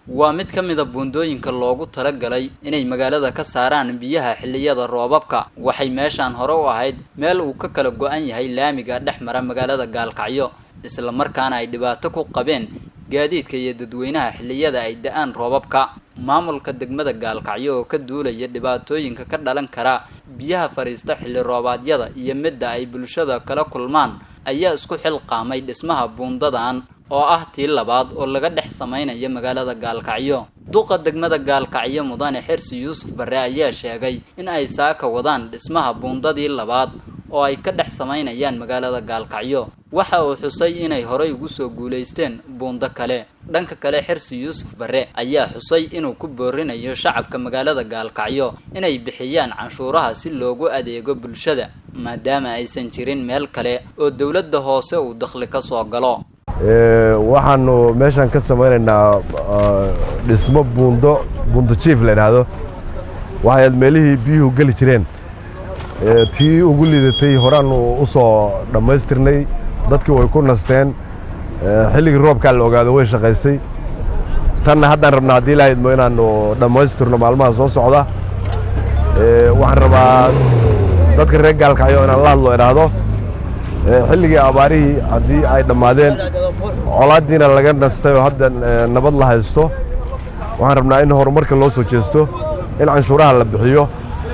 waa mid ka mid ah buundooyinka loogu talagalay inay magaalada ka saaraan biyaha xilliyada roobabka. waxay meeshan hore u ahayd meel uu ka kala go'an yahay laamiga dhexmara magaalada Gaalkacyo, isla markaana ay dhibaato ku qabeen gaadiidka iyo dadweynaha xilliyada ay da'aan roobabka. maamulka degmada Gaalkacyo oo ka duulaya dhibaatooyinka ka dhalan kara biyaha fariista xilli roobaadyada iyo midda ay bulshada kala kulmaan ayaa isku xilqaamay dhismaha buundadan oo ah tii labaad oo laga dhex samaynayo magaalada Gaalkacyo. duqa degmada Gaalkacyo Mudane Xirsi Yuusuf Barre ayaa sheegay in ay saaka wadaan dhismaha buundadii labaad oo ay ka dhex samaynayaan magaalada Gaalkacyo. waxa uu xusay inay horey ugu soo guuleysteen buundo kale. dhanka kale Xirsi Yuusuf Barre ayaa xusay inuu ku boorinayo shacabka magaalada Gaalkacyo inay bixiyaan canshuuraha si loogu adeego bulshada, maadaama aysan jirin meel kale oo dawladda hoose uu dakhli ka soo galo. waxaanu meeshan ka samaynaynaa dhismo buundo chief la yiraahdo. waxay meelihii biyuhu gali jireen tii ugu liidatay horaan u soo dhamaystirnay, dadkii way ku nasteen. xilligii roobka la ogaado way shaqaysay. tan haddaan rabnaa hadii la idmo inaanu dhamaystirno maalmaha soo socda. waxaan rabaa dadka reer Gaalkacyo inaan la hadlo iraahdo xilligii abaarihii hadii ay dhamaadeen colaadiina laga nastay oo hadda nabad la haysto, waxaan rabnaa in horumarka loo soo jeesto, in canshuuraha la bixiyo.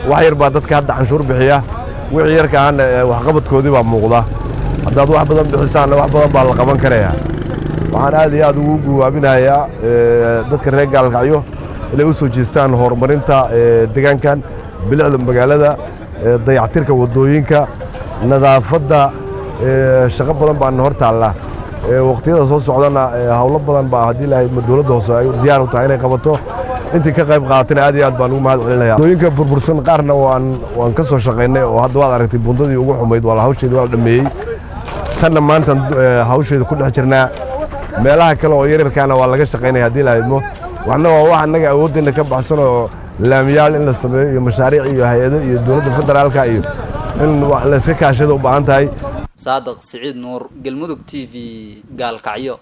wax yar baa dadka hadda canshuur bixiya, wixii yarka aan wax qabadkoodii baa muuqda. haddaad wax badan bixisaan wax badan baa la qaban karayaa. waxaan aad iyo aad ugu guwaabinayaa dadka reer Gaalkacyo inay u soo jeestaan horumarinta deegaankan, bilicda magaalada, dayactirka wadooyinka, nadaafadda. shaqo badan baan hor taalla. waqtiyada soo socdana hawlo badan baa hadii la dawladda hoose ay diyaar u tahay inay qabato. intii ka qayb qaadatay aad iyo aad baan ugu mahad celinayaa. wadooyinka burbursan qaarna waan ka soo shaqeynay oo hadda waad aragtay buundadii ugu xumayd waa hawsheedii waa dhameeyay. tanna maanta hawsheeda ku dhex jirnaa. meelaha kale oo yaryarkaana waa laga shaqeynaya hadii la idmo. waxna waa wax annaga awooddeena ka baxsan oo laamiyaal in la sameeyo iyo mashaariic iyo hay'ado iyo dawladda federaalka iyo in la iska kaashado u baahan tahay. Saadiq Siciid Nuur, Galmudug TV, Gaalkacyo.